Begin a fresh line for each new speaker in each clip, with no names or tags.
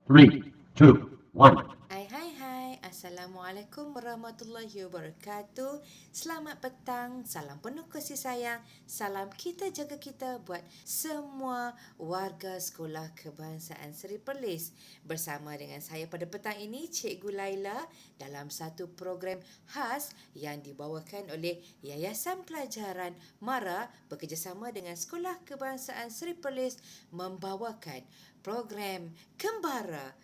Three, two, one.
Hai, Assalamualaikum warahmatullahi wabarakatuh. Selamat petang, salam penuh kasih sayang, salam kita jaga kita buat semua warga Sekolah Kebangsaan Seri Perlis. Bersama dengan saya pada petang ini, Cikgu Laila dalam satu program khas yang dibawakan oleh Yayasan Pelajaran MARA bekerjasama dengan Sekolah Kebangsaan Seri Perlis membawakan program Kembara,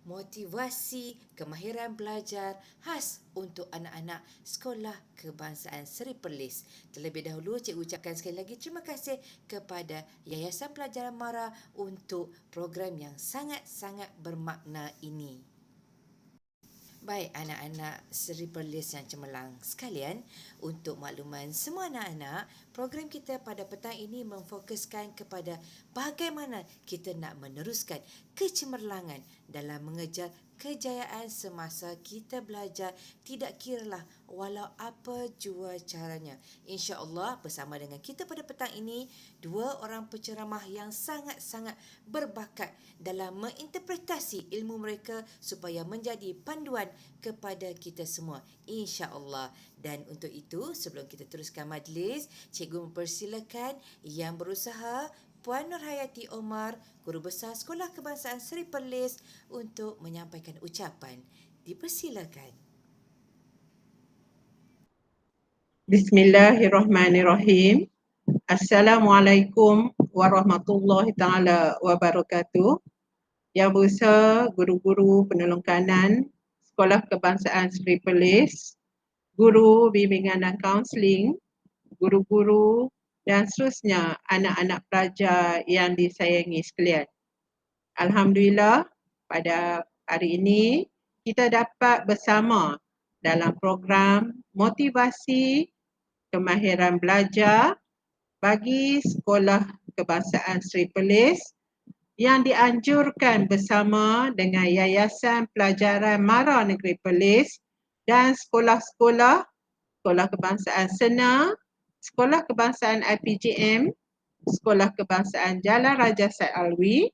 motivasi kemahiran belajar khas untuk anak-anak Sekolah Kebangsaan Seri Perlis. Terlebih dahulu, cikgu ucapkan sekali lagi terima kasih kepada Yayasan Pelajaran MARA untuk program yang sangat-sangat bermakna ini. Baik anak-anak Seri Perlis yang cemerlang sekalian, untuk makluman semua anak-anak, program kita pada petang ini memfokuskan kepada bagaimana kita nak meneruskan kecemerlangan dalam mengejar kejayaan semasa kita belajar, tidak kiralah walau apa jua caranya. InsyaAllah bersama dengan kita pada petang ini, dua orang penceramah yang sangat-sangat berbakat dalam menginterpretasi ilmu mereka supaya menjadi panduan kepada kita semua, insya-Allah. Dan untuk itu, sebelum kita teruskan majlis, cikgu mempersilakan yang berusaha Puan Nurhayati Omar, Guru Besar Sekolah Kebangsaan Seri Perlis untuk menyampaikan ucapan. Dipersilakan.
Bismillahirrahmanirrahim. Assalamualaikum warahmatullahi taala wabarakatuh. Yang berusaha guru-guru penolong kanan Sekolah Kebangsaan Seri Perlis, guru bimbingan dan kaunseling, guru-guru dan seterusnya anak-anak pelajar yang disayangi sekalian. Alhamdulillah, pada hari ini kita dapat bersama dalam program motivasi kemahiran belajar bagi Sekolah Kebangsaan Seri Perlis yang dianjurkan bersama dengan Yayasan Pelajaran MARA Negeri Perlis dan sekolah-sekolah, Sekolah Kebangsaan Sena, Sekolah Kebangsaan IPGM, Sekolah Kebangsaan Jalan Raja Said Alwi,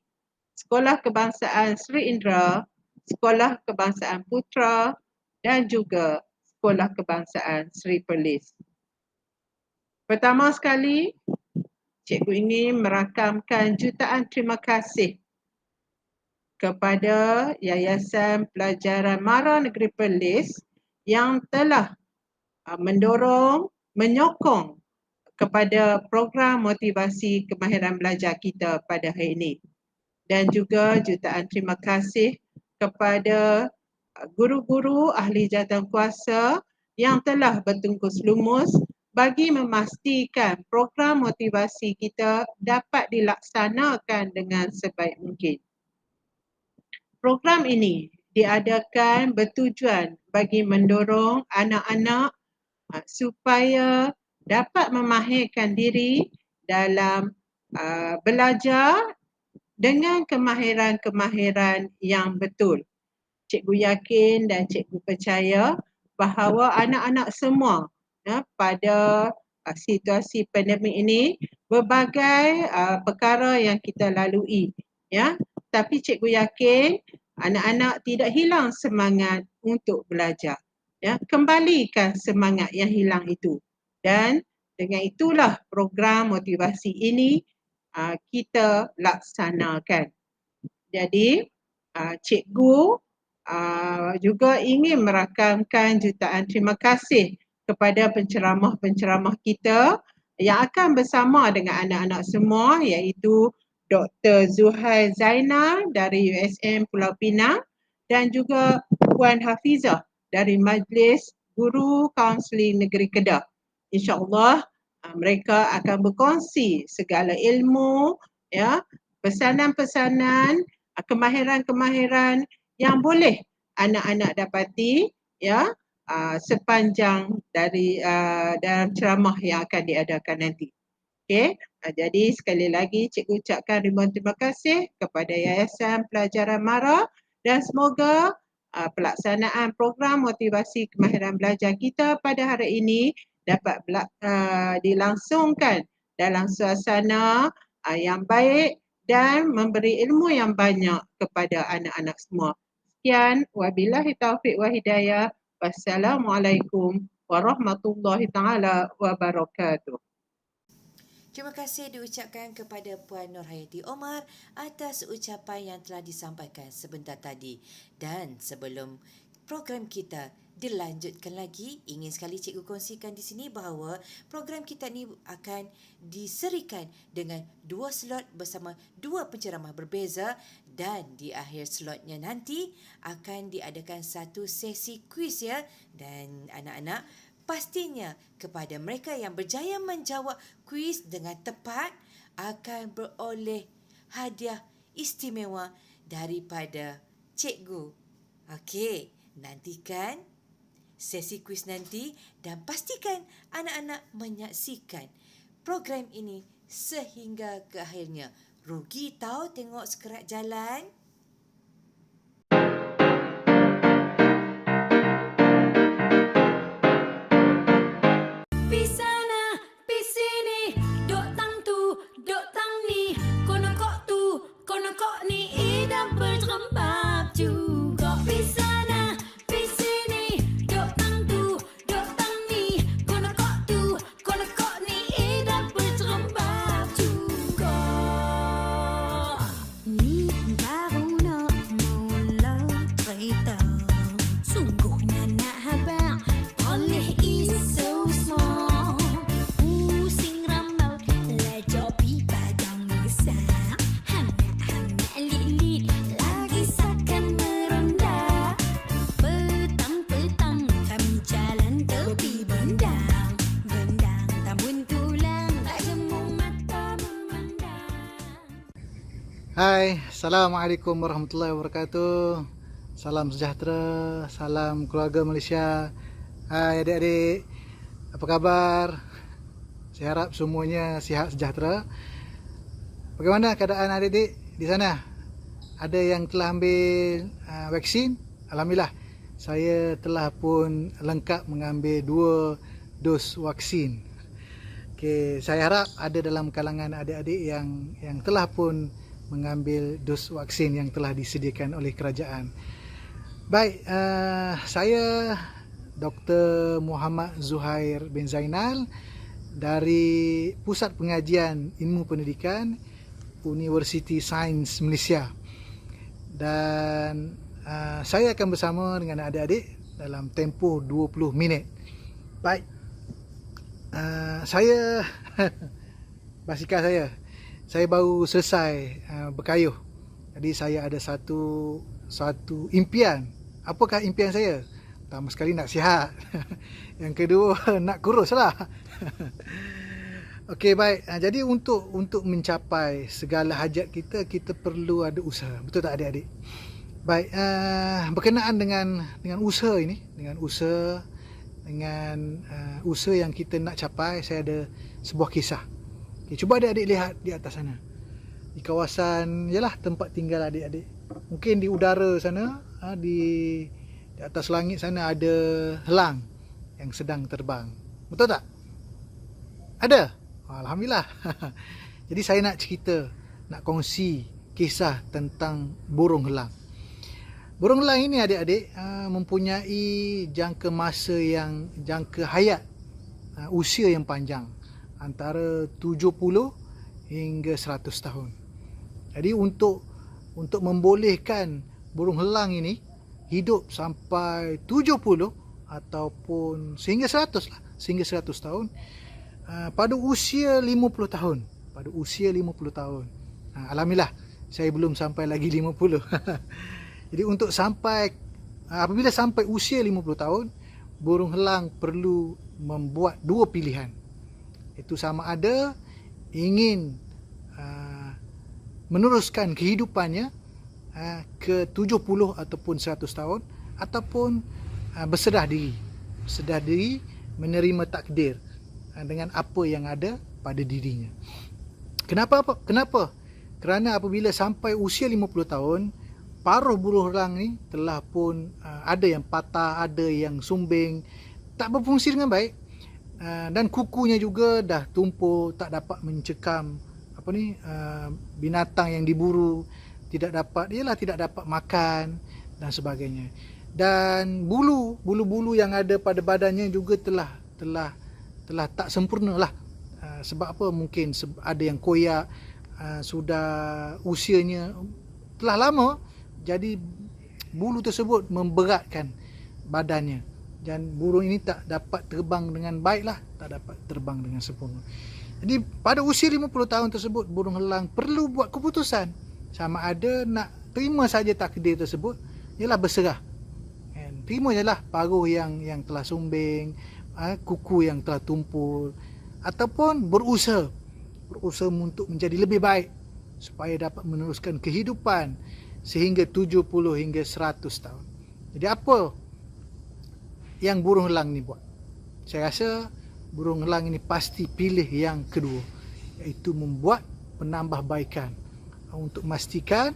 Sekolah Kebangsaan Sri Indra, Sekolah Kebangsaan Putra dan juga Sekolah Kebangsaan Seri Perlis. Pertama sekali, cikgu ingin merakamkan jutaan terima kasih kepada Yayasan Pelajaran MARA Negeri Perlis yang telah mendorong, menyokong kepada program motivasi kemahiran belajar kita pada hari ini. Dan juga jutaan terima kasih kepada guru-guru ahli jawatankuasa yang telah bertungkus lumus bagi memastikan program motivasi kita dapat dilaksanakan dengan sebaik mungkin. Program ini diadakan bertujuan bagi mendorong anak-anak supaya dapat memahirkan diri dalam belajar dengan kemahiran-kemahiran yang betul. Cikgu yakin dan cikgu percaya bahawa anak-anak semua pada situasi pandemik ini berbagai perkara yang kita lalui, ya. Tapi cikgu yakin anak-anak tidak hilang semangat untuk belajar. Ya, kembalikan semangat yang hilang itu. Dan dengan itulah program motivasi ini kita laksanakan. Jadi, cikgu juga ingin merakamkan jutaan terima kasih kepada penceramah-penceramah kita yang akan bersama dengan anak-anak semua, iaitu Dr. Zuhair Zainal dari USM Pulau Pinang dan juga Puan Hafizah dari Majlis Guru Kaunseling Negeri Kedah. InsyaAllah mereka akan berkongsi segala ilmu, ya, pesanan-pesanan, kemahiran-kemahiran yang boleh anak-anak dapati, ya, sepanjang dari dalam ceramah yang akan diadakan nanti. Okey, jadi sekali lagi cikgu ucapkan ribuan terima kasih kepada Yayasan Pelajaran MARA dan semoga pelaksanaan program motivasi kemahiran belajar kita pada hari ini dapat dilangsungkan dalam suasana yang baik dan memberi ilmu yang banyak kepada anak-anak semua. Sekian, wabillahi taufiq wa hidayah. Wassalamualaikum warahmatullahi taala wabarakatuh.
Terima kasih diucapkan kepada Puan Nurhayati Omar atas ucapan yang telah disampaikan sebentar tadi. Dan sebelum program kita dilanjutkan lagi, ingin sekali cikgu kongsikan di sini bahawa program kita ni akan diserikan dengan 2 slot bersama 2 penceramah berbeza, dan di akhir slotnya nanti akan diadakan satu sesi kuis ya. Dan anak-anak, pastinya kepada mereka yang berjaya menjawab kuis dengan tepat akan beroleh hadiah istimewa daripada cikgu. Okey, nantikan sesi kuis nanti dan pastikan anak-anak menyaksikan program ini sehingga ke akhirnya. Rugi tahu tengok sekerat jalan.
Hai, Assalamualaikum warahmatullahi wabarakatuh. Salam sejahtera, salam keluarga Malaysia. Hai adik-adik, apa khabar? Saya harap semuanya sihat sejahtera. Bagaimana keadaan adik-adik di sana? Ada yang telah ambil vaksin? Alhamdulillah, saya telah pun lengkap mengambil 2 dos vaksin. Okay, saya harap ada dalam kalangan adik-adik yang telah pun mengambil dos vaksin yang telah disediakan oleh kerajaan. Baik, saya Dr. Muhammad Zuhair bin Zainal dari Pusat Pengajian Ilmu Pendidikan Universiti Sains Malaysia. Dan saya akan bersama dengan adik-adik dalam tempoh 20 minit. Baik, saya basikal saya baru selesai berkayuh. Jadi saya ada satu impian. Apakah impian saya? Pertama sekali nak sihat. Yang kedua nak kurus lah. Okey, baik. Jadi untuk mencapai segala hajat kita perlu ada usaha. Betul tak adik-adik? Baik, berkenaan dengan usaha ini, dengan usaha yang kita nak capai, saya ada sebuah kisah. Okay, cuba adik-adik lihat di atas sana. Di kawasan tempat tinggal adik-adik. Mungkin di udara sana, di atas langit sana ada helang yang sedang terbang. Betul tak? Ada? Alhamdulillah. Jadi saya nak cerita, nak kongsi kisah tentang burung helang. Burung helang ini adik-adik mempunyai jangka hayat, usia yang panjang, antara 70 hingga 100 tahun. Jadi untuk membolehkan burung helang ini hidup sampai 70 ataupun sehingga 100 tahun, pada usia 50 tahun. Alhamdulillah, saya belum sampai lagi 50. Jadi apabila sampai usia 50 tahun, burung helang perlu membuat 2 pilihan. Itu sama ada ingin meneruskan kehidupannya ke 70 ataupun 100 tahun, ataupun berserah diri menerima takdir dengan apa yang ada pada dirinya. Kenapa? Kerana apabila sampai usia 50 tahun, paruh burung helang ni telah pun ada yang patah, ada yang sumbing, tak berfungsi dengan baik. Dan kukunya juga dah tumpul, tak dapat mencekam binatang yang diburu tidak dapat makan dan sebagainya. Dan bulu-bulu yang ada pada badannya juga telah tak sempurna lah. Sebab apa? Mungkin ada yang koyak, sudah usianya telah lama, jadi bulu tersebut memberatkan badannya, dan burung ini tak dapat terbang dengan baik lah, tak dapat terbang dengan sempurna. Jadi pada usia 50 tahun tersebut, burung helang perlu buat keputusan sama ada nak terima saja takdir tersebut, ialah berserah, terima jelah paruh yang telah sumbing, kuku yang telah tumpul, ataupun berusaha untuk menjadi lebih baik supaya dapat meneruskan kehidupan sehingga 70 hingga 100 tahun. Jadi apa yang burung helang ni buat? Saya rasa burung helang ini pasti pilih yang kedua, iaitu membuat penambahbaikan untuk memastikan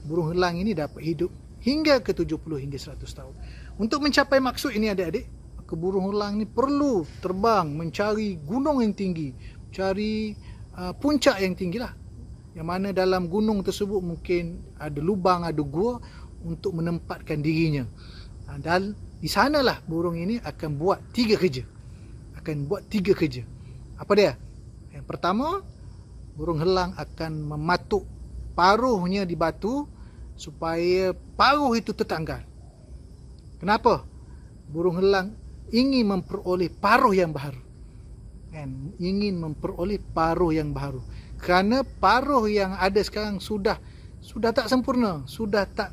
burung helang ini dapat hidup hingga ke 70 hingga 100 tahun. Untuk mencapai maksud ini adik-adik, burung helang ni perlu terbang mencari gunung yang tinggi, mencari puncak yang tinggi lah, yang mana dalam gunung tersebut mungkin ada lubang, ada gua untuk menempatkan dirinya. Dan di sanalah burung ini akan buat tiga kerja. Apa dia? Yang pertama, burung helang akan mematuk paruhnya di batu supaya paruh itu tertanggal. Kenapa? Burung helang ingin memperoleh paruh yang baru. Kerana paruh yang ada sekarang sudah tak sempurna, sudah tak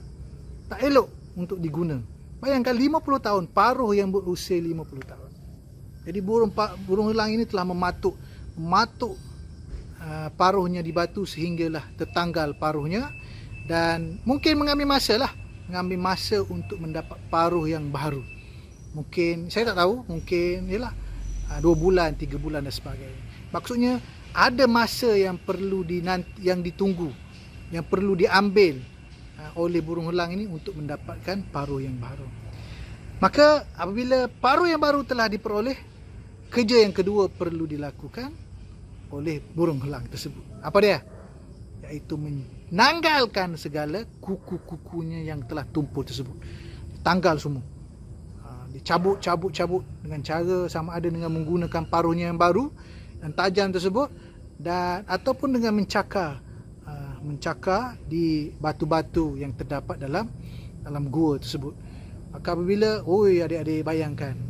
elok untuk diguna. Bayangkan 50 tahun, paruh yang berusia 50 tahun. Jadi burung helang ini telah mematuk paruhnya di batu sehinggalah tertanggal paruhnya, dan mungkin mengambil masa untuk mendapat paruh yang baru. Mungkin, saya tak tahu, mungkin 2 bulan, 3 bulan dan sebagainya. Maksudnya ada masa yang perlu ditunggu, yang perlu diambil oleh burung helang ini untuk mendapatkan paruh yang baru. Maka apabila paruh yang baru telah diperoleh, kerja yang kedua perlu dilakukan oleh burung helang tersebut. Apa dia? Iaitu menanggalkan segala kuku-kukunya yang telah tumpul tersebut. Tanggal semua. Dicabut dengan cara sama ada dengan menggunakan paruhnya yang baru dan tajam tersebut, dan ataupun dengan mencakar di batu-batu yang terdapat dalam gua tersebut. Maka apabila adik-adik bayangkan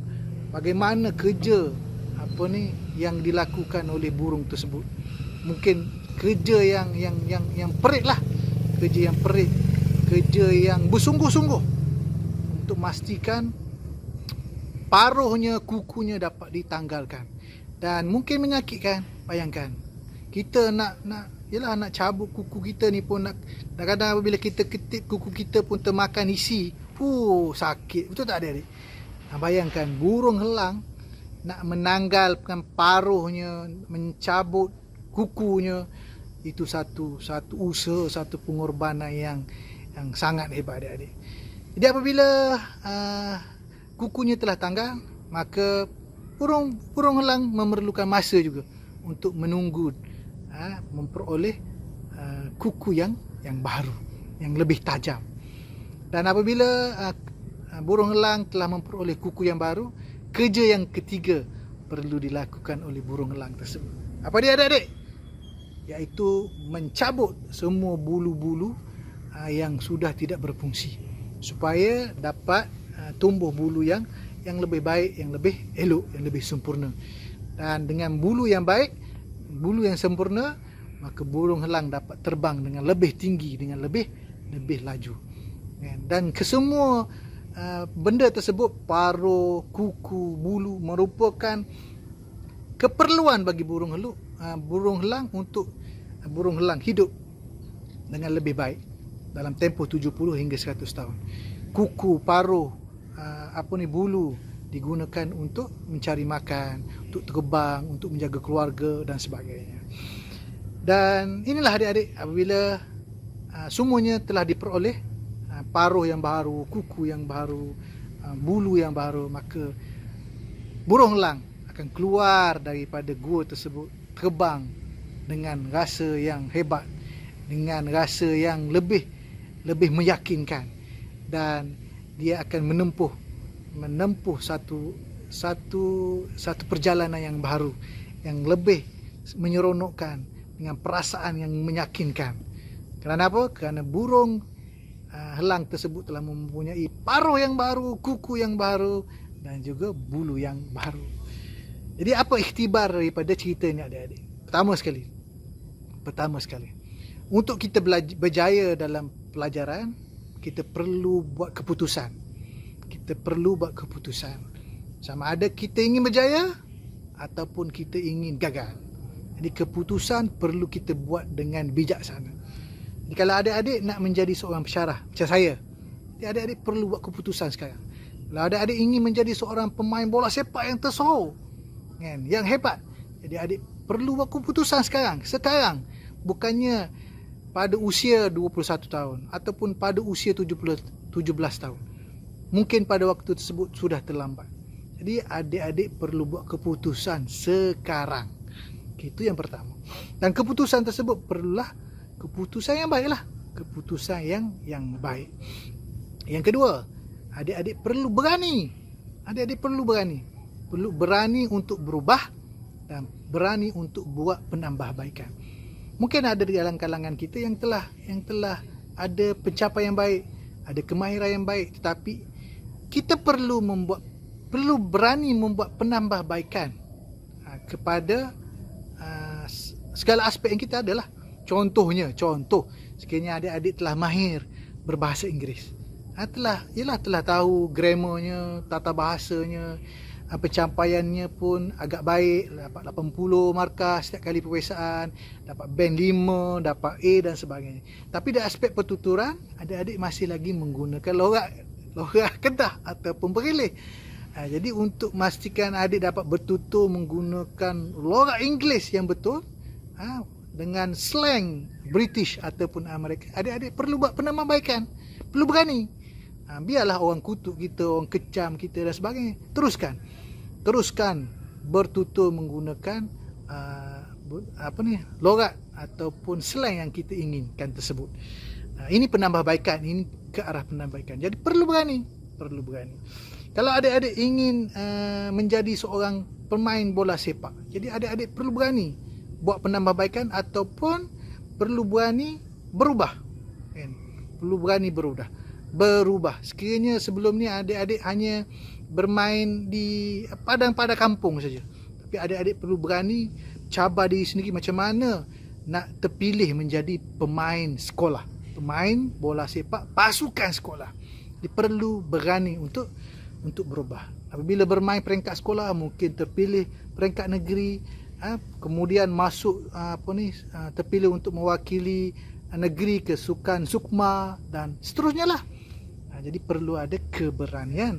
bagaimana kerja yang dilakukan oleh burung tersebut. Mungkin kerja yang perit lah, kerja yang bersungguh-sungguh untuk memastikan paruhnya, kukunya dapat ditanggalkan. Dan mungkin menyakitkan. Bayangkan, kita nak cabut kuku kita ni pun kadang-kadang apabila kita ketip kuku kita pun termakan isi. Sakit. Betul tak adik-adik? Bayangkan burung helang nak menanggalkan paruhnya, mencabut kukunya, itu satu usaha, satu pengorbanan yang sangat hebat adik-adik. Jadi apabila kukunya telah tanggal, maka burung helang memerlukan masa juga untuk menunggu memperoleh kuku yang baru, yang lebih tajam. Dan apabila burung helang telah memperoleh kuku yang baru, kerja yang ketiga perlu dilakukan oleh burung helang tersebut. Apa dia adik-adik? Iaitu mencabut semua bulu-bulu yang sudah tidak berfungsi, supaya dapat tumbuh bulu yang lebih baik, yang lebih elok, yang lebih sempurna. Dan dengan bulu yang baik, bulu yang sempurna, maka burung helang dapat terbang dengan lebih tinggi, dengan lebih laju. Dan kesemua benda tersebut, paruh, kuku, bulu, merupakan keperluan bagi burung helang untuk burung helang hidup dengan lebih baik dalam tempoh 70 hingga 100 tahun. Kuku, paruh, bulu digunakan untuk mencari makan, untuk terbang, untuk menjaga keluarga dan sebagainya. Dan inilah adik-adik, apabila semuanya telah diperoleh, paruh yang baru, kuku yang baru, bulu yang baru, maka burung helang akan keluar daripada gua tersebut, terbang dengan rasa yang hebat, dengan rasa yang lebih meyakinkan, dan dia akan menempuh satu perjalanan yang baru, yang lebih menyeronokkan, dengan perasaan yang meyakinkan. Kerana apa? Kerana burung helang tersebut telah mempunyai paruh yang baru, kuku yang baru, dan juga bulu yang baru. Jadi apa ikhtibar daripada cerita ni adik-adik? Pertama sekali, untuk kita berjaya dalam pelajaran, kita perlu buat keputusan. Sama ada kita ingin berjaya ataupun kita ingin gagal. Jadi keputusan perlu kita buat dengan bijaksana. Jadi kalau adik-adik nak menjadi seorang pensyarah macam saya, adik-adik perlu buat keputusan sekarang. Kalau adik-adik ingin menjadi seorang pemain bola sepak yang tersohor, kan, yang hebat, jadi adik perlu buat keputusan sekarang. Bukannya pada usia 21 tahun ataupun pada usia 17 tahun. Mungkin pada waktu tersebut sudah terlambat. Jadi adik-adik perlu buat keputusan sekarang. Itu yang pertama. Dan keputusan tersebut perlulah keputusan yang baiklah. Keputusan yang baik. Yang kedua, adik-adik perlu berani. Perlu berani untuk berubah dan berani untuk buat penambahbaikan. Mungkin ada di dalam kalangan kita yang telah ada pencapaian yang baik, ada kemahiran yang baik, tetapi kita perlu berani membuat penambahbaikan kepada segala aspek yang kita adalah. Contoh, sekiranya adik-adik telah mahir berbahasa Inggeris, telah tahu grammarnya, tata bahasanya, pencapaiannya pun agak baik, dapat 80 markah setiap kali peperiksaan, dapat band 5, dapat A dan sebagainya. Tapi dari aspek pertuturan, adik-adik masih lagi menggunakan logat Kedah ataupun Berilih. Jadi untuk memastikan adik dapat bertutur menggunakan logat Inggeris yang betul, dengan slang British ataupun Amerika, adik-adik perlu buat penambahbaikan, perlu berani. Biarlah orang kutuk kita, orang kecam kita dan sebagainya, teruskan bertutur menggunakan logat ataupun slang yang kita inginkan tersebut. Ini penambahbaikan, ini ke arah penambahbaikan. Jadi perlu berani. Kalau adik-adik ingin menjadi seorang pemain bola sepak, jadi adik-adik perlu berani buat penambahbaikan ataupun perlu berani berubah. Berubah. Sekiranya sebelum ni adik-adik hanya bermain di padang-padang kampung saja, tapi adik-adik perlu berani cabar diri sendiri macam mana nak terpilih menjadi pemain sekolah, pemain bola sepak pasukan sekolah. Dia perlu berani untuk berubah. Apabila bermain peringkat sekolah, mungkin terpilih peringkat negeri, kemudian masuk terpilih untuk mewakili negeri ke sukan sukma dan seterusnya lah. Jadi perlu ada keberanian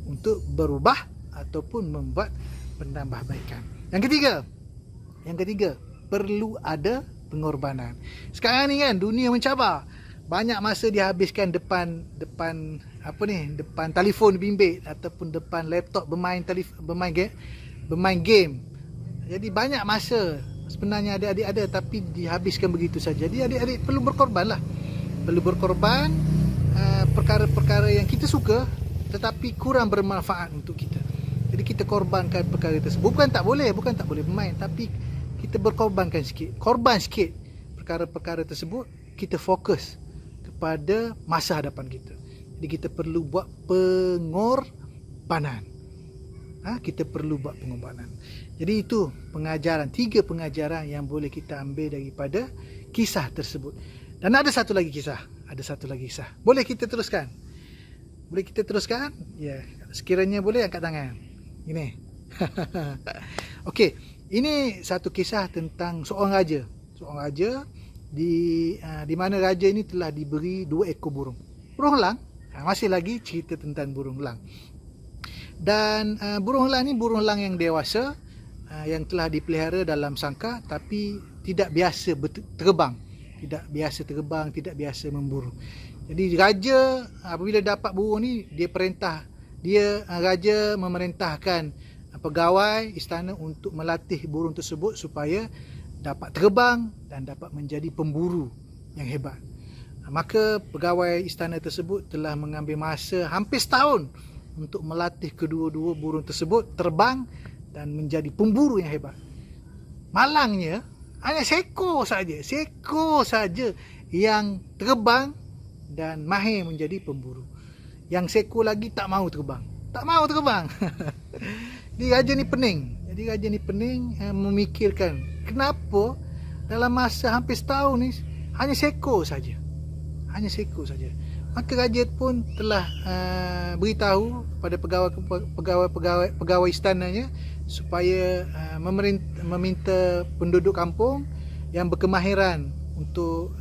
untuk berubah ataupun membuat penambahbaikan. Yang ketiga, perlu ada pengorbanan. Sekarang ni kan dunia mencabar. Banyak masa dihabiskan depan telefon bimbit ataupun depan laptop bermain game. Jadi banyak masa sebenarnya adik-adik ada, tapi dihabiskan begitu saja. Jadi adik-adik perlu berkorban lah. Perkara-perkara yang kita suka tetapi kurang bermanfaat untuk kita. Jadi kita korbankan perkara tersebut. Bukan tak boleh bermain, tapi kita korban sikit perkara-perkara tersebut. Kita fokus kepada masa hadapan kita. Jadi kita perlu buat pengorbanan. Jadi itu tiga pengajaran yang boleh kita ambil daripada kisah tersebut. Dan ada satu lagi kisah. Boleh kita teruskan? Ya, sekiranya boleh angkat tangan. Ini. Okey, ini satu kisah tentang seorang raja di mana raja ini telah diberi 2 ekor burung elang. Masih lagi cerita tentang burung elang. Dan burung elang ni burung elang yang dewasa, yang telah dipelihara dalam sangkar, tapi tidak biasa terbang, tidak biasa memburu. Jadi raja apabila dapat burung ni, raja memerintahkan pegawai istana untuk melatih burung tersebut supaya dapat terbang dan dapat menjadi pemburu yang hebat. Maka pegawai istana tersebut telah mengambil masa hampir setahun untuk melatih kedua-dua burung tersebut terbang dan menjadi pemburu yang hebat. Malangnya hanya seekor saja yang terbang dan mahir menjadi pemburu. Yang seekor lagi tak mahu terbang. Jadi raja ni pening memikirkan kenapa dalam masa hampir setahun ni hanya seekor saja. Maka raja pun telah beritahu pada pegawai istananya supaya meminta penduduk kampung yang berkemahiran untuk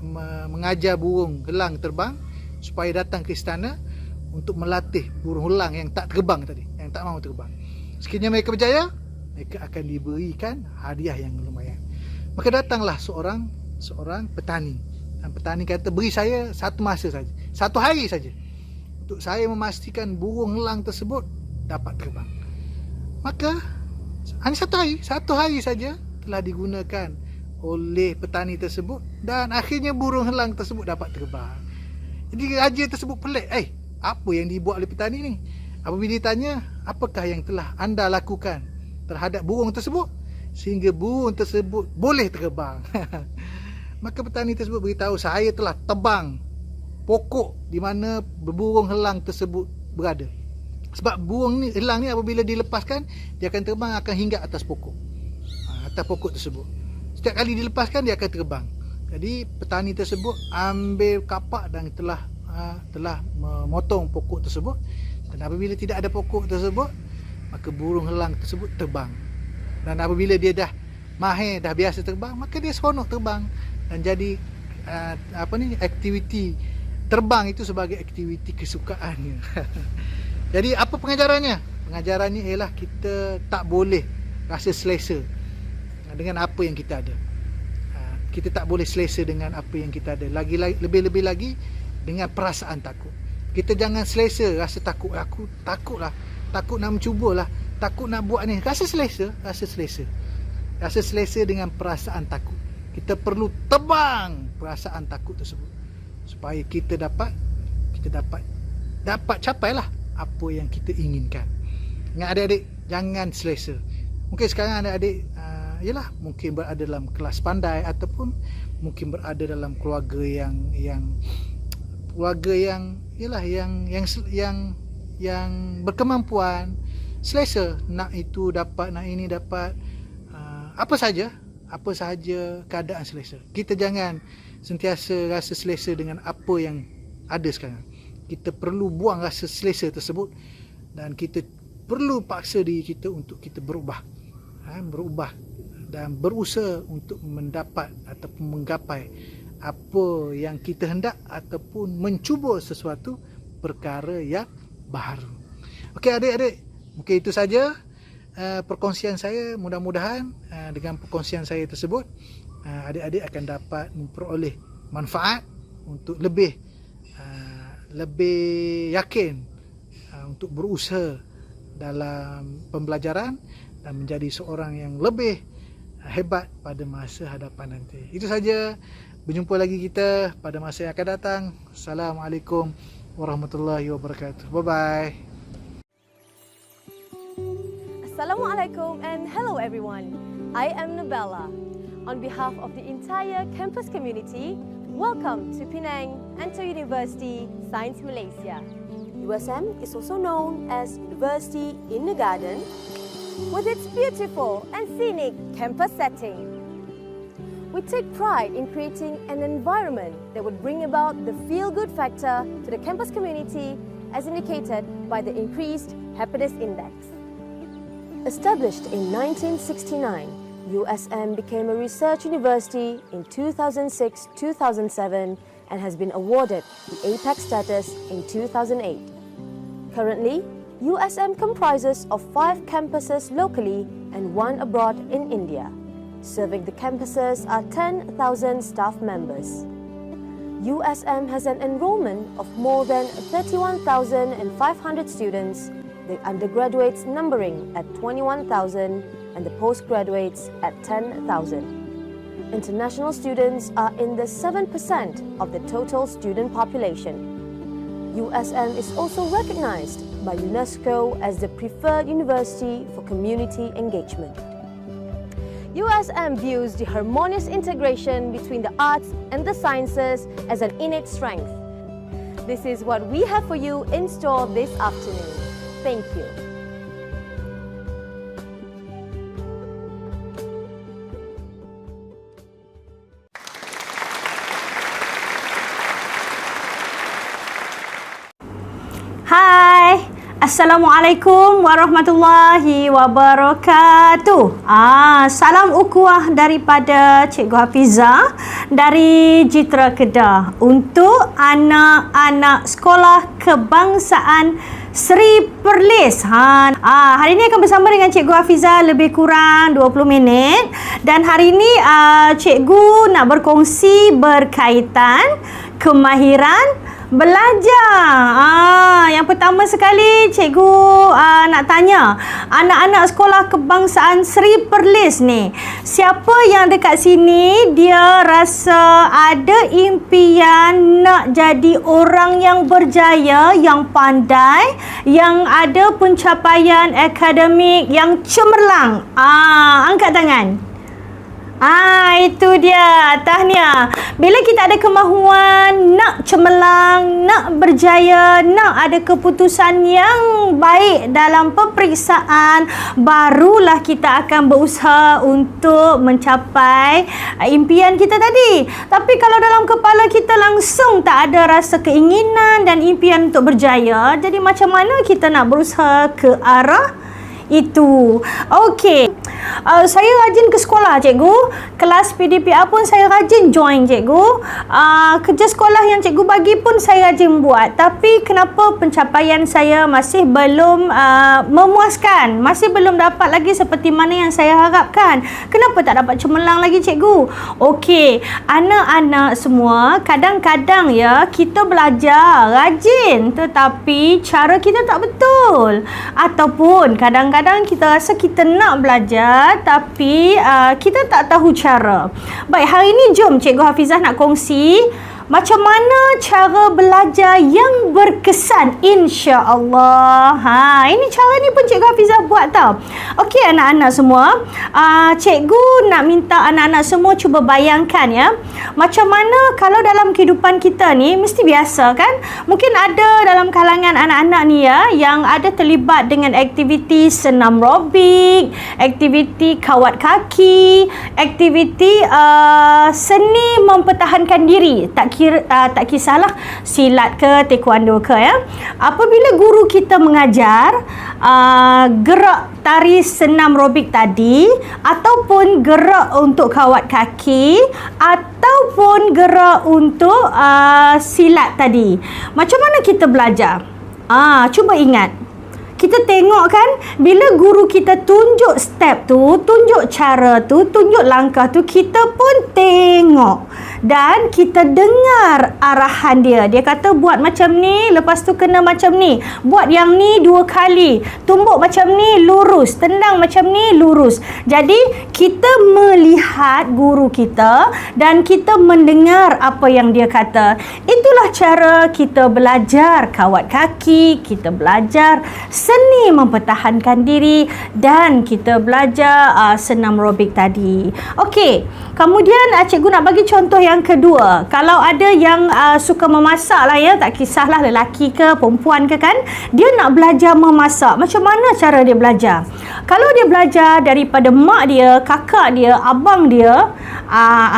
mengajar burung helang terbang supaya datang ke istana untuk melatih burung helang yang tak terbang tadi, yang tak mahu terbang. Sekiranya mereka berjaya, mereka akan diberikan hadiah yang lumayan. Maka datanglah seorang petani. Dan petani kata, beri saya satu hari saja untuk saya memastikan burung helang tersebut dapat terbang. Maka hanya satu hari saja telah digunakan oleh petani tersebut dan akhirnya burung helang tersebut dapat terbang. Jadi raja tersebut pelik, apa yang dibuat oleh petani ni? Apabila ditanya, apakah yang telah anda lakukan terhadap burung tersebut sehingga burung tersebut boleh terbang? Maka petani tersebut beritahu, saya telah tebang pokok di mana burung helang tersebut berada. Sebab burung ni, helang ni apabila dilepaskan, dia akan terbang, akan hinggap atas pokok. Atas pokok tersebut. Setiap kali dilepaskan, dia akan terbang. Jadi petani tersebut ambil kapak dan telah memotong pokok tersebut. Dan apabila tidak ada pokok tersebut, maka burung helang tersebut terbang. Dan apabila dia dah mahir, dah biasa terbang, maka dia seronok terbang. Dan jadi aktiviti terbang itu sebagai aktiviti kesukaannya. Jadi apa pengajarannya? Pengajarannya ialah kita tak boleh rasa selesa dengan apa yang kita ada. Kita tak boleh selesa dengan apa yang kita ada. Lebih-lebih lagi dengan perasaan takut. Kita jangan selesa rasa takut. Aku takutlah, takut nak mencubalah, takut nak buat ni. Rasa selesa dengan perasaan takut. Kita perlu tebang perasaan takut tersebut supaya kita dapat capailah apa yang kita inginkan. Ingat adik-adik, jangan selesa. Mungkin sekarang adik-adik mungkin berada dalam kelas pandai ataupun mungkin berada dalam keluarga yang berkemampuan, selesa, nak itu dapat, nak ini dapat, apa sahaja keadaan selesa. Kita jangan sentiasa rasa selesa dengan apa yang ada sekarang. Kita perlu buang rasa selesa tersebut dan kita perlu paksa diri kita untuk kita berubah dan berusaha untuk mendapat ataupun menggapai apa yang kita hendak ataupun mencuba sesuatu perkara yang baru. Okey adik-adik, mungkin itu saja perkongsian saya. Mudah-mudahan dengan perkongsian saya tersebut adik-adik akan dapat memperoleh manfaat untuk lebih yakin untuk berusaha dalam pembelajaran dan menjadi seorang yang lebih hebat pada masa hadapan nanti. Itu saja. Berjumpa lagi kita pada masa yang akan datang. Assalamualaikum warahmatullahi wabarakatuh. Bye-bye.
Assalamualaikum and hello everyone. I am Nabella. On behalf of the entire campus community, welcome to Penang Antar University Science Malaysia. USM is also known as University in the Garden, with its beautiful and scenic campus setting. We take pride in creating an environment that would bring about the feel-good factor to the campus community as indicated by the increased happiness index. Established in 1969, USM became a research university in 2006-2007 and has been awarded the APEC status in 2008. Currently, USM comprises of 5 campuses locally and 1 abroad in India. Serving the campuses are 10,000 staff members. USM has an enrollment of more than 31,500 students, the undergraduates numbering at 21,000 and the postgraduates at 10,000. international students are in the 7% of the total student population. USM is also recognized by UNESCO as the preferred university for community engagement. USM views the harmonious integration between the arts and the sciences as an innate strength. This is what we have for you in store this afternoon. Thank you.
Hai, Assalamualaikum warahmatullahi wabarakatuh. Salam ukhuwah daripada Cikgu Hafizah dari Jitra Kedah untuk anak-anak sekolah kebangsaan Seri Perlis. Hari ini akan bersama dengan Cikgu Hafizah lebih kurang 20 minit dan hari ini Cikgu nak berkongsi berkaitan kemahiran belajar. Yang pertama sekali cikgu nak tanya anak-anak sekolah kebangsaan Seri Perlis ni, siapa yang dekat sini dia rasa ada impian nak jadi orang yang berjaya, yang pandai, yang ada pencapaian akademik yang cemerlang? Angkat tangan. Itu dia, tahniah. Bila kita ada kemahuan nak cemerlang, nak berjaya, nak ada keputusan yang baik dalam peperiksaan, barulah kita akan berusaha untuk mencapai impian kita tadi. Tapi kalau dalam kepala kita langsung tak ada rasa keinginan dan impian untuk berjaya, jadi macam mana kita nak berusaha ke arah itu? Okey. Saya rajin ke sekolah cikgu. Kelas PDPA pun saya rajin join cikgu. Kerja sekolah yang cikgu bagi pun saya rajin buat. Tapi kenapa pencapaian saya masih belum memuaskan? Masih belum dapat lagi seperti mana yang saya harapkan. Kenapa tak dapat cemerlang lagi cikgu? Okey, anak-anak semua, kadang-kadang ya kita belajar rajin tetapi cara kita tak betul. Ataupun kadang-kadang kita rasa kita nak belajar tapi kita tak tahu cara. Baik, hari ini jom Cikgu Hafizah nak kongsi macam mana cara belajar yang berkesan, insya-Allah. Ini cara ni pun Cikgu Hafizah buat tau. Okey anak-anak semua, cikgu nak minta anak-anak semua cuba bayangkan ya, macam mana kalau dalam kehidupan kita ni mesti biasa kan? Mungkin ada dalam kalangan anak-anak ni ya yang ada terlibat dengan aktiviti senam robik, aktiviti kawat kaki, aktiviti seni mempertahankan diri. Tak kisahlah silat ke taekwondo ke ya. Apabila guru kita mengajar gerak tari senam robik tadi, ataupun gerak untuk kawat kaki, ataupun gerak untuk silat tadi, macam mana kita belajar? Cuba ingat. Kita tengok kan, bila guru kita tunjuk step tu, tunjuk cara tu, tunjuk langkah tu, kita pun tengok dan kita dengar arahan dia. Dia kata buat macam ni, lepas tu kena macam ni. Buat yang ni 2 kali. Tumbuk macam ni, lurus. Tendang macam ni, lurus. Jadi, kita melihat guru kita dan kita mendengar apa yang dia kata. Itulah cara kita belajar kawat kaki, kita belajar seni mempertahankan diri dan kita belajar senam robik tadi. Okey, kemudian cikgu nak bagi contoh yang kedua. Kalau ada yang suka memasak lah ya, tak kisahlah lelaki ke perempuan ke kan, dia nak belajar memasak. Macam mana cara dia belajar? Kalau dia belajar daripada mak dia, kakak dia, abang dia,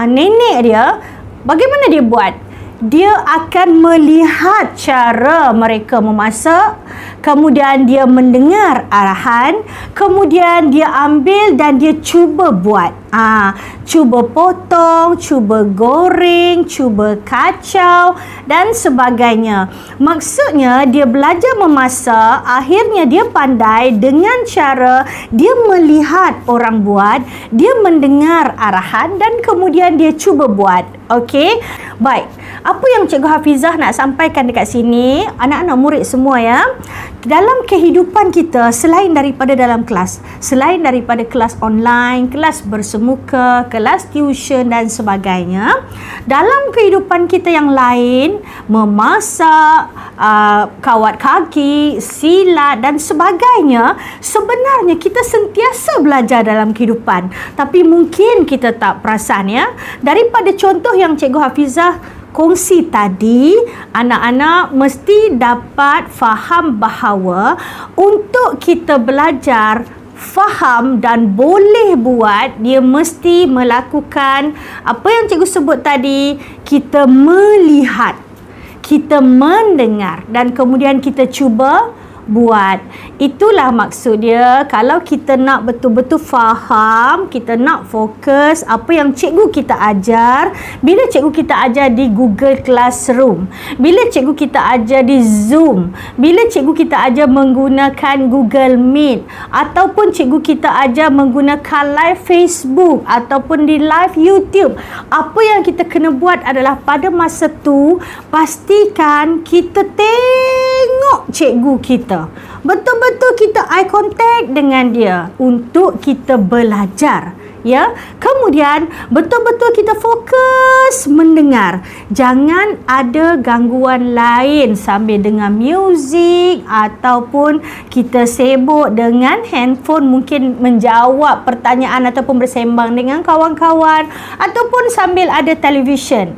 nenek dia, bagaimana dia buat? Dia akan melihat cara mereka memasak, kemudian dia mendengar arahan, kemudian dia ambil dan dia cuba buat. Cuba potong, cuba goreng, cuba kacau dan sebagainya. Maksudnya dia belajar memasak, akhirnya dia pandai dengan cara dia melihat orang buat, dia mendengar arahan dan kemudian dia cuba buat. Okey. Baik. Apa yang Cikgu Hafizah nak sampaikan dekat sini, anak-anak murid semua ya. Dalam kehidupan kita, selain daripada dalam kelas, selain daripada kelas online, kelas bersemuka, kelas tuition dan sebagainya, dalam kehidupan kita yang lain, memasak, kawat kaki, silat dan sebagainya, sebenarnya kita sentiasa belajar dalam kehidupan. Tapi mungkin kita tak perasan ya. Daripada contoh yang Cikgu Hafizah kongsi tadi, anak-anak mesti dapat faham bahawa untuk kita belajar faham dan boleh buat, dia mesti melakukan apa yang cikgu sebut tadi, kita melihat, kita mendengar dan kemudian kita cuba buat. Itulah maksud dia. Kalau kita nak betul-betul faham, kita nak fokus apa yang cikgu kita ajar, bila cikgu kita ajar di Google Classroom, bila cikgu kita ajar di Zoom, bila cikgu kita ajar menggunakan Google Meet, ataupun cikgu kita ajar menggunakan live Facebook ataupun di live YouTube, apa yang kita kena buat adalah pada masa tu pastikan kita tengok cikgu kita, betul-betul kita eye contact dengan dia untuk kita belajar. Ya, kemudian betul-betul kita fokus mendengar. Jangan ada gangguan lain sambil dengar muzik ataupun kita sibuk dengan handphone, mungkin menjawab pertanyaan ataupun bersembang dengan kawan-kawan ataupun sambil ada televisyen.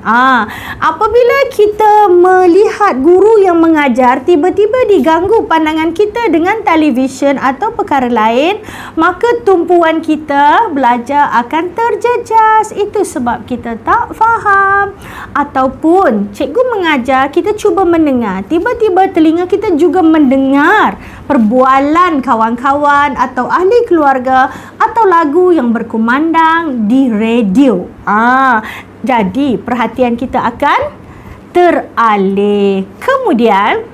Apabila kita melihat guru yang mengajar tiba-tiba diganggu pandangan kita dengan televisyen atau perkara lain, maka tumpuan kita belajar akan terjejas. Itu sebab kita tak faham. Ataupun cikgu mengajar, kita cuba mendengar, tiba-tiba telinga kita juga mendengar perbualan kawan-kawan atau ahli keluarga atau lagu yang berkumandang di radio. Jadi perhatian kita akan teralih. Kemudian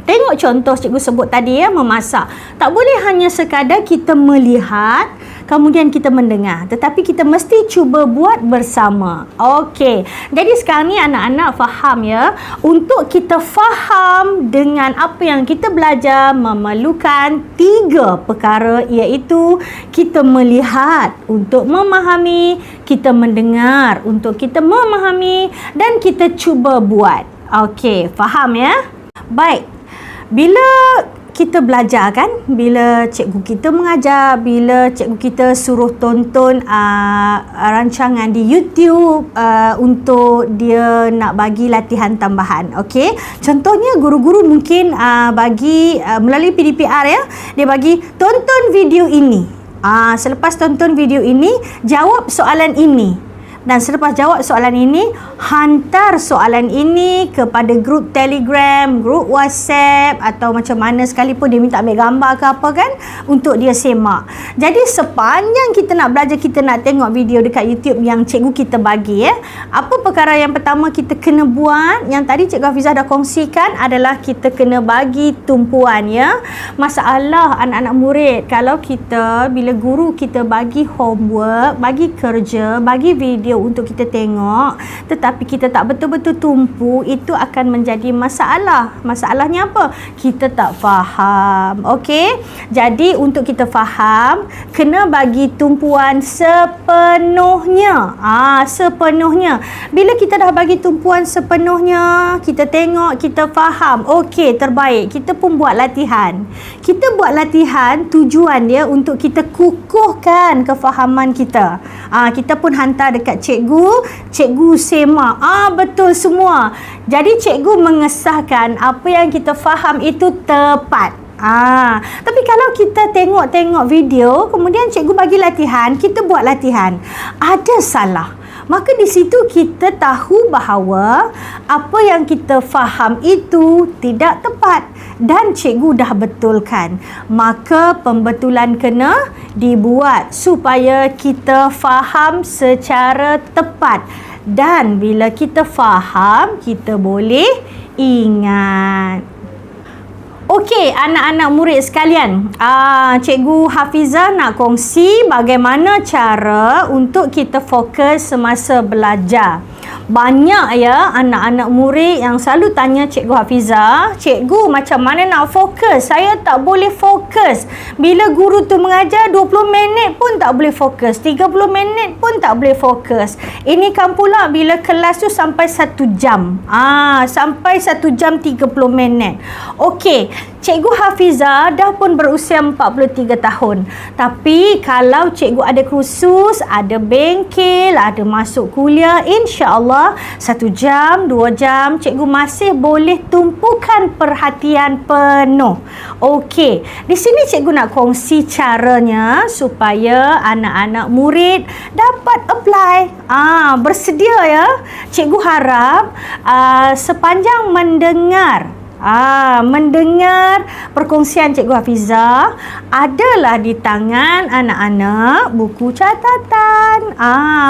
tengok contoh cikgu sebut tadi ya, memasak. Tak boleh hanya sekadar kita melihat kemudian kita mendengar, tetapi kita mesti cuba buat bersama. Okey. Jadi sekarang ni anak-anak faham ya, untuk kita faham dengan apa yang kita belajar memerlukan 3 perkara, iaitu kita melihat untuk memahami, kita mendengar untuk kita memahami dan kita cuba buat. Okey, faham ya? Baik. Bila kita belajar kan, bila cikgu kita mengajar, bila cikgu kita suruh tonton rancangan di YouTube untuk dia nak bagi latihan tambahan. Okey, contohnya guru-guru mungkin bagi melalui PDPR ya, dia bagi tonton video ini. Selepas tonton video ini, jawab soalan ini. Dan selepas jawab soalan ini, hantar soalan ini kepada grup Telegram, grup WhatsApp atau macam mana sekalipun dia minta ambil gambar ke apa kan, untuk dia semak. Jadi sepanjang kita nak belajar, kita nak tengok video dekat YouTube yang cikgu kita bagi ya. Apa perkara yang pertama kita kena buat, yang tadi Cikgu Hafizah dah kongsikan, adalah kita kena bagi tumpuan ya. Masalah anak-anak murid, kalau kita, bila guru kita bagi homework, bagi kerja, bagi video untuk kita tengok, tetapi kita tak betul-betul tumpu, itu akan menjadi masalah. Masalahnya apa? Kita tak faham. Okey? Jadi untuk kita faham, kena bagi tumpuan sepenuhnya. Sepenuhnya. Bila kita dah bagi tumpuan sepenuhnya, kita tengok, kita faham. Okey, terbaik. Kita pun buat latihan. Kita buat latihan, tujuan dia untuk kita kukuhkan kefahaman kita. Kita pun hantar dekat cikgu semak. Betul semua. Jadi cikgu mengesahkan apa yang kita faham itu tepat. Tapi kalau kita tengok-tengok video, kemudian cikgu bagi latihan, kita buat latihan, ada salah, maka di situ kita tahu bahawa apa yang kita faham itu tidak tepat dan cikgu dah betulkan. Maka pembetulan kena dibuat supaya kita faham secara tepat. Dan bila kita faham, kita boleh ingat. Okey, anak-anak murid sekalian, Cikgu Hafizah nak kongsi bagaimana cara untuk kita fokus semasa belajar. Banyak ya anak-anak murid yang selalu tanya Cikgu Hafizah, "Cikgu, macam mana nak fokus? Saya tak boleh fokus. Bila guru tu mengajar 20 minit pun tak boleh fokus, 30 minit pun tak boleh fokus. Ini kan pula bila kelas tu sampai 1 jam. Sampai 1 jam 30 minit. Okey, Cikgu Hafizah dah pun berusia 43 tahun. Tapi kalau cikgu ada kursus, ada bengkel, ada masuk kuliah, insya-Allah 1 jam, 2 jam cikgu masih boleh tumpukan perhatian penuh. Okey, di sini cikgu nak kongsi caranya supaya anak-anak murid dapat apply. Bersedia ya. Cikgu harap sepanjang mendengar perkongsian Cikgu Hafizah, adalah di tangan anak-anak buku catatan.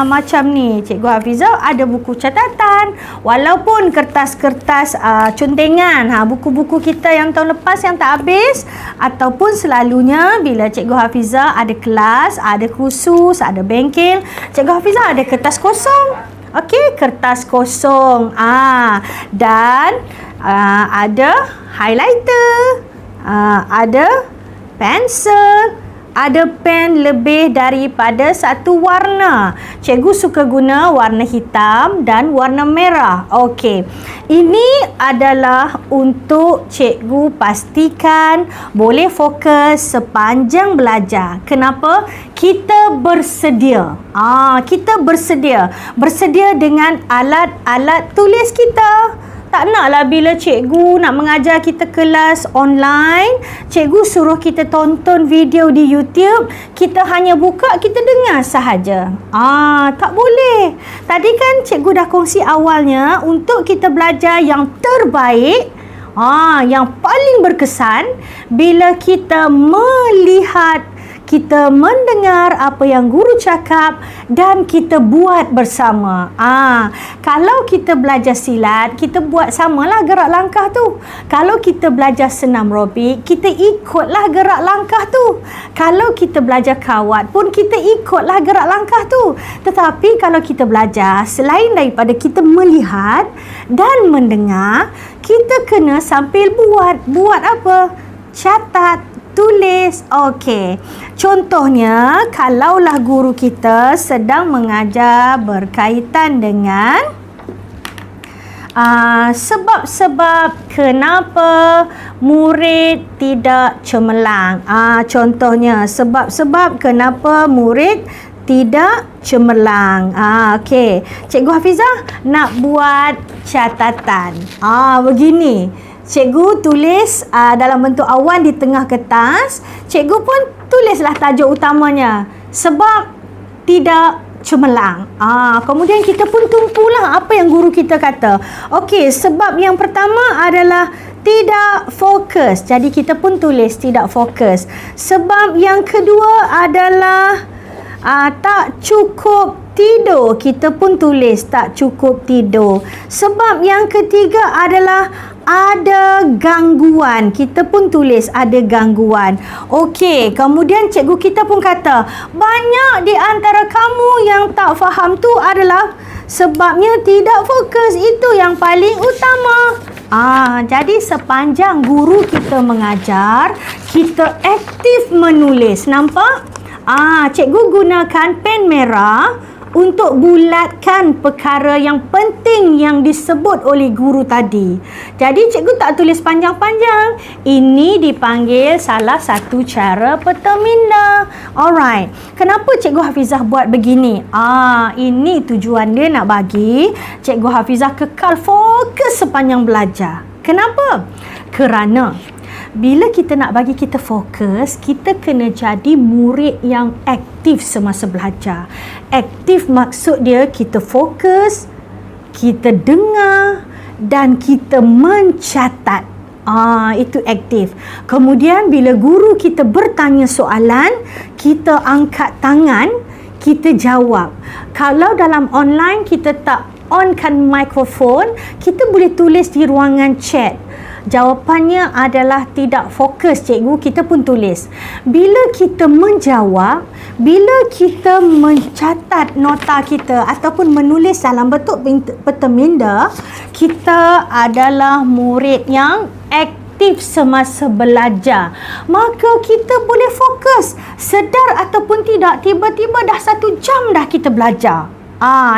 Macam ni, Cikgu Hafizah ada buku catatan. Walaupun kertas-kertas contengan, buku-buku kita yang tahun lepas yang tak habis, ataupun selalunya bila Cikgu Hafizah ada kelas, ada kursus, ada bengkel, Cikgu Hafizah ada kertas kosong. Okey, kertas kosong. Dan ada highlighter, ada pensel, ada pen lebih daripada satu warna. Cikgu suka guna warna hitam dan warna merah. Okey, ini adalah untuk cikgu pastikan boleh fokus sepanjang belajar. Kenapa? Kita bersedia. Kita bersedia dengan alat-alat tulis kita. Tak naklah bila cikgu nak mengajar kita kelas online, cikgu suruh kita tonton video di YouTube, kita hanya buka, kita dengar sahaja. Tak boleh. Tadi kan cikgu dah kongsi awalnya, untuk kita belajar yang terbaik, yang paling berkesan, bila kita melihat, kita mendengar apa yang guru cakap dan kita buat bersama. Kalau kita belajar silat, kita buat samalah gerak langkah tu. Kalau kita belajar senam robik, kita ikutlah gerak langkah tu. Kalau kita belajar kawat pun, kita ikutlah gerak langkah tu. Tetapi kalau kita belajar, selain daripada kita melihat dan mendengar, kita kena sambil buat. Buat apa? Catat, tulis. Okey. Contohnya, kalaulah guru kita sedang mengajar berkaitan dengan sebab-sebab kenapa murid tidak cemerlang. Contohnya, sebab-sebab kenapa murid tidak cemerlang. Okey. Cikgu Hafizah nak buat catatan. Begini. Cikgu tulis dalam bentuk awan di tengah kertas. Cikgu pun tulislah tajuk utamanya, sebab tidak cemerlang. Kemudian kita pun tumpulah apa yang guru kita kata. Okey, sebab yang pertama adalah tidak fokus. Jadi kita pun tulis tidak fokus. Sebab yang kedua adalah tak cukup tidur. Kita pun tulis tak cukup tidur. Sebab yang ketiga adalah ada gangguan. Kita pun tulis ada gangguan. Okey, kemudian cikgu kita pun kata, banyak di antara kamu yang tak faham tu adalah sebabnya tidak fokus. Itu yang paling utama. Jadi sepanjang guru kita mengajar, kita aktif menulis. Nampak? Cikgu gunakan pen merah untuk bulatkan perkara yang penting yang disebut oleh guru tadi. Jadi cikgu tak tulis panjang-panjang. Ini dipanggil salah satu cara peta minda. Alright. Kenapa Cikgu Hafizah buat begini? Ini tujuan dia nak bagi Cikgu Hafizah kekal fokus sepanjang belajar. Kenapa? Kerana bila kita nak bagi kita fokus, kita kena jadi murid yang aktif semasa belajar. Aktif maksud dia kita fokus, kita dengar dan kita mencatat. Itu aktif. Kemudian bila guru kita bertanya soalan, kita angkat tangan, kita jawab. Kalau dalam online kita tak onkan mikrofon, kita boleh tulis di ruangan chat. Jawapannya adalah tidak fokus, cikgu. Kita pun tulis. Bila kita menjawab, bila kita mencatat nota kita ataupun menulis dalam bentuk peta minda, kita adalah murid yang aktif semasa belajar. Maka kita boleh fokus. Sedar ataupun tidak, tiba-tiba dah 1 jam dah kita belajar.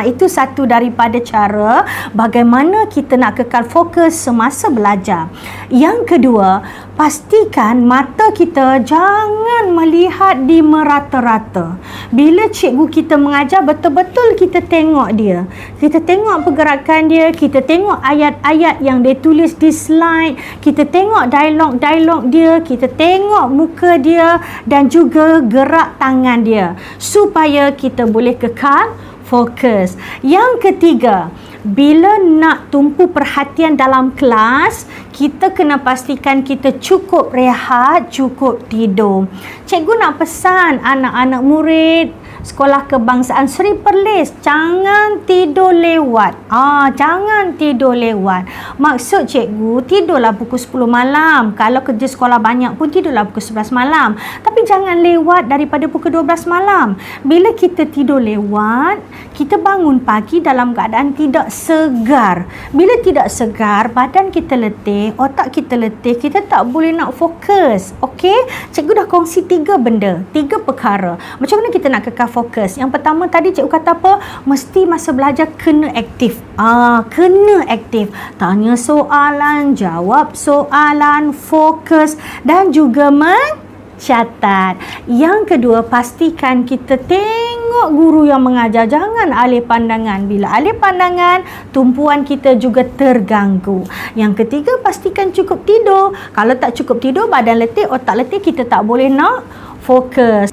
Itu satu daripada cara bagaimana kita nak kekal fokus semasa belajar. Yang kedua, pastikan mata kita jangan melihat di merata-rata. Bila cikgu kita mengajar, betul-betul kita tengok dia. Kita tengok pergerakan dia, kita tengok ayat-ayat yang dia tulis di slide, kita tengok dialog-dialog dia, kita tengok muka dia dan juga gerak tangan dia supaya kita boleh kekal fokus. Yang ketiga, bila nak tumpu perhatian dalam kelas, kita kena pastikan kita cukup rehat, cukup tidur. Cikgu nak pesan anak-anak murid Sekolah Kebangsaan Seri Perlis, jangan tidur lewat. Jangan tidur lewat. Maksud cikgu, tidurlah pukul 10 malam. Kalau kerja sekolah banyak pun tidurlah pukul 11 malam. Tapi jangan lewat daripada pukul 12 malam. Bila kita tidur lewat, kita bangun pagi dalam keadaan tidak segar. Bila tidak segar, badan kita letih, otak kita letih, kita tak boleh nak fokus. Okey? Cikgu dah kongsi 3 benda, 3 perkara. Macam mana kita nak kekal fokus? Yang pertama tadi cikgu kata apa? Mesti masa belajar kena aktif. Kena aktif. Tanya soalan, jawab soalan, fokus dan juga mencatat. Yang kedua, pastikan kita tengok guru yang mengajar. Jangan alih pandangan. Bila alih pandangan, tumpuan kita juga terganggu. Yang ketiga, pastikan cukup tidur. Kalau tak cukup tidur, badan letih, otak letih, kita tak boleh nak fokus.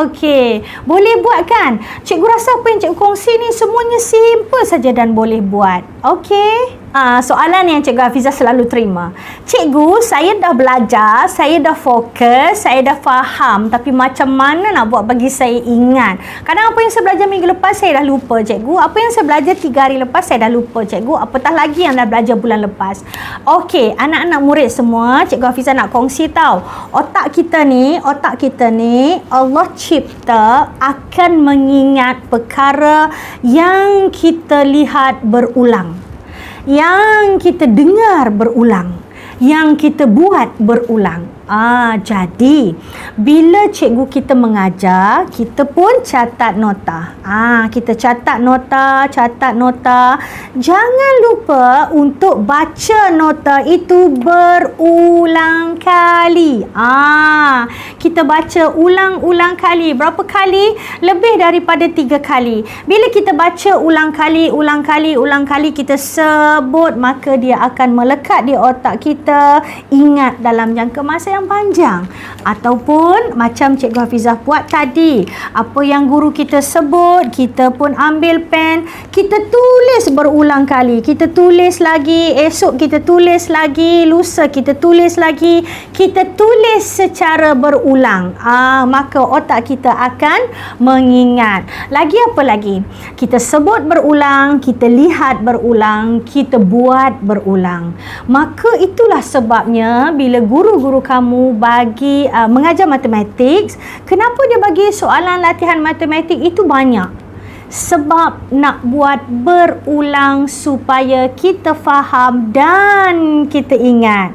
Okey. Boleh buat kan? Cikgu rasa apa yang cikgu kongsi ni semuanya simple saja dan boleh buat. Okey? Soalan yang Cikgu Hafizah selalu terima. Cikgu, saya dah belajar, saya dah fokus, saya dah faham. Tapi macam mana nak buat bagi saya ingat? Kadang apa yang saya belajar minggu lepas, saya dah lupa, cikgu. Apa yang saya belajar 3 hari lepas, saya dah lupa, cikgu. Apatah lagi yang dah belajar bulan lepas. Okey, anak-anak murid semua, Cikgu Hafizah nak kongsi tahu. Otak kita ni, Allah cipta akan mengingat perkara yang kita lihat berulang, yang kita dengar berulang, yang kita buat berulang. Jadi bila cikgu kita mengajar, kita pun catat nota. Kita catat nota. Jangan lupa untuk baca nota itu berulang kali. Kita baca ulang-ulang kali. Berapa kali? Lebih daripada 3 kali. Bila kita baca ulang kali, kita sebut, maka dia akan melekat di otak kita, ingat dalam jangka masa yang panjang. Ataupun macam Cikgu Hafizah buat tadi, apa yang guru kita sebut, kita pun ambil pen, kita tulis berulang kali. Kita tulis lagi, esok kita tulis lagi, lusa kita tulis lagi. Kita tulis secara berulang. Maka otak kita akan mengingat. Lagi apa lagi? Kita sebut berulang, kita lihat berulang, kita buat berulang. Maka itulah sebabnya bila guru-guru kamu bagi mengajar matematik, kenapa dia bagi soalan latihan matematik itu banyak? Sebab nak buat berulang supaya kita faham dan kita ingat.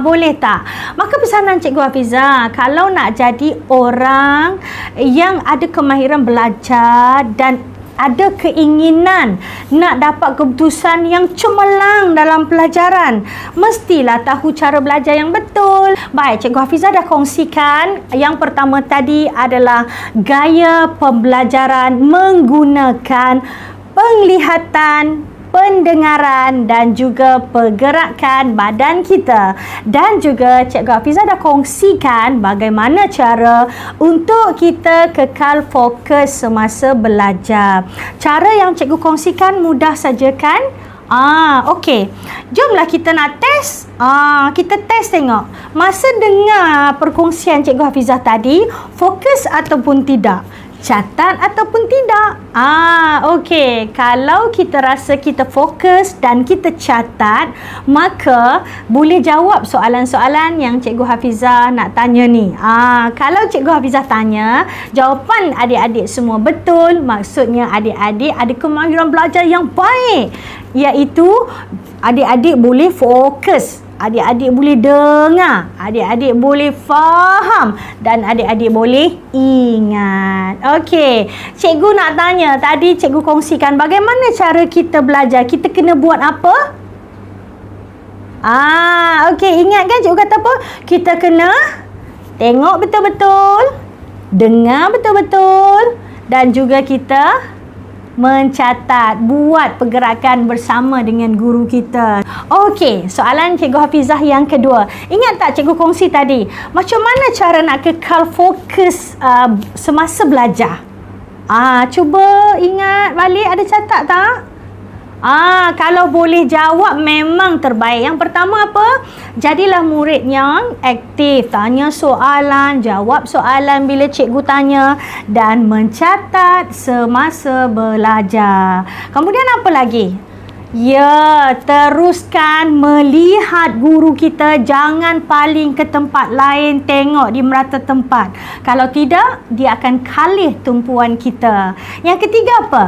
Boleh tak? Maka pesanan Cikgu Hafizah, kalau nak jadi orang yang ada kemahiran belajar dan ada keinginan nak dapat keputusan yang cemerlang dalam pelajaran, mestilah tahu cara belajar yang betul. Baik, Cikgu Hafizah dah kongsikan. Yang pertama tadi adalah gaya pembelajaran menggunakan penglihatan, pendengaran dan juga pergerakan badan kita. Dan juga Cikgu Hafizah dah kongsikan bagaimana cara untuk kita kekal fokus semasa belajar. Cara yang cikgu kongsikan mudah saja kan? Okey. Jomlah kita nak test. Kita test tengok. Masa dengar perkongsian Cikgu Hafizah tadi, fokus ataupun tidak? catat ataupun tidak? Okey. Kalau kita rasa kita fokus dan kita catat, maka boleh jawab soalan-soalan yang Cikgu Hafizah nak tanya ni. Kalau Cikgu Hafizah tanya, jawapan adik-adik semua betul, maksudnya adik-adik ada kemahiran belajar yang baik, iaitu adik-adik boleh fokus, adik-adik boleh dengar, adik-adik boleh faham dan adik-adik boleh ingat. Okey, cikgu nak tanya, tadi cikgu kongsikan bagaimana cara kita belajar, kita kena buat apa? Okey, ingat kan cikgu kata apa? Kita kena tengok betul-betul, dengar betul-betul dan juga kita mencatat, buat pergerakan bersama dengan guru kita. Okey, soalan Cikgu Hafizah yang kedua. Ingat tak cikgu kongsi tadi, macam mana cara nak kekal fokus semasa belajar? Cuba ingat balik, ada catat tak? Kalau boleh jawab memang terbaik. Yang pertama apa? Jadilah murid yang aktif. Tanya soalan, jawab soalan bila cikgu tanya dan mencatat semasa belajar. Kemudian apa lagi? Ya, teruskan melihat guru kita. Jangan paling ke tempat lain, tengok di merata tempat. Kalau tidak, dia akan kalih tumpuan kita. Yang ketiga apa?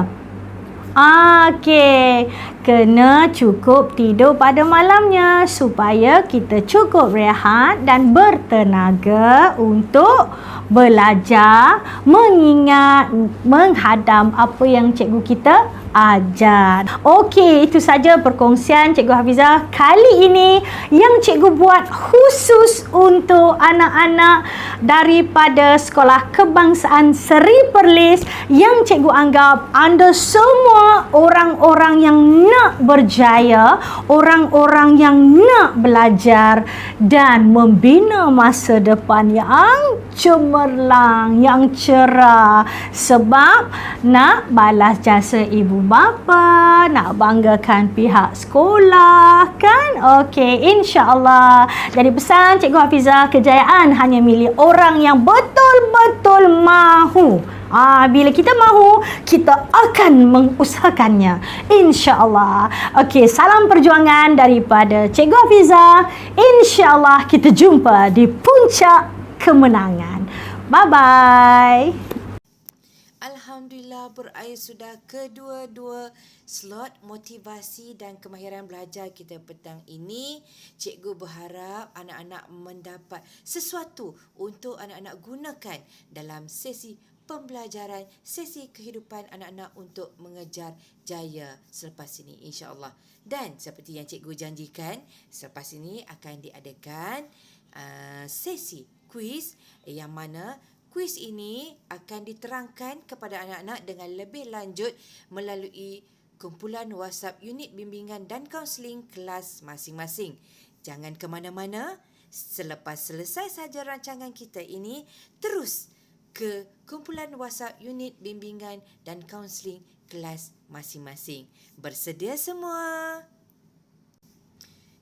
Okey, kena cukup tidur pada malamnya supaya kita cukup rehat dan bertenaga untuk belajar, mengingat, menghadam apa yang cikgu kita ajar. Okey, itu saja perkongsian Cikgu Hafizah kali ini yang cikgu buat khusus untuk anak-anak daripada Sekolah Kebangsaan Seri Perlis yang cikgu anggap anda semua orang-orang yang nak berjaya, orang-orang yang nak belajar dan membina masa depan yang cemerlang, yang cerah, sebab nak balas jasa ibu bapa, nak banggakan pihak sekolah, kan? Okey, insya-Allah. Jadi pesan Cikgu Hafizah, kejayaan hanya milik orang yang betul-betul mahu. Bila kita mahu, kita akan mengusahakannya, insya-Allah. Okey, salam perjuangan daripada Cikgu Hafizah. Insya-Allah kita jumpa di puncak kemenangan. Bye-bye.
Alhamdulillah, berakhir sudah kedua-dua slot motivasi dan kemahiran belajar kita petang ini. Cikgu berharap anak-anak mendapat sesuatu untuk anak-anak gunakan dalam sesi pembelajaran, sesi kehidupan anak-anak untuk mengejar jaya selepas ini, insya-Allah. Dan seperti yang cikgu janjikan, selepas ini akan diadakan sesi kuis yang mana kuis ini akan diterangkan kepada anak-anak dengan lebih lanjut melalui kumpulan WhatsApp unit bimbingan dan kaunseling kelas masing-masing. Jangan ke mana-mana. Selepas selesai saja rancangan kita ini, terus ke kumpulan WhatsApp unit bimbingan dan kaunseling kelas masing-masing. Bersedia semua?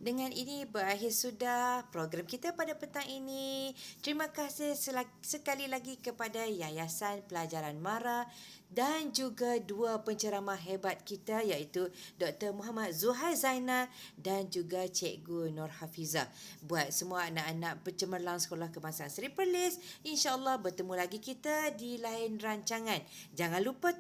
Dengan ini berakhir sudah program kita pada petang ini. Terima kasih sekali lagi kepada Yayasan Pelajaran Mara dan juga dua penceramah hebat kita iaitu Dr. Muhammad Zuhair Zainal dan juga Cikgu Nur Hafizah. Buat semua anak-anak pencemerlang Sekolah Kebangsaan Seri Perlis, insya-Allah bertemu lagi kita di lain rancangan. Jangan lupa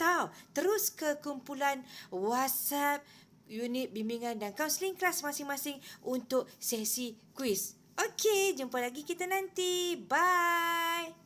terus ke kumpulan WhatsApp unit bimbingan dan kaunseling kelas masing-masing untuk sesi kuis. Okey, jumpa lagi kita nanti. Bye.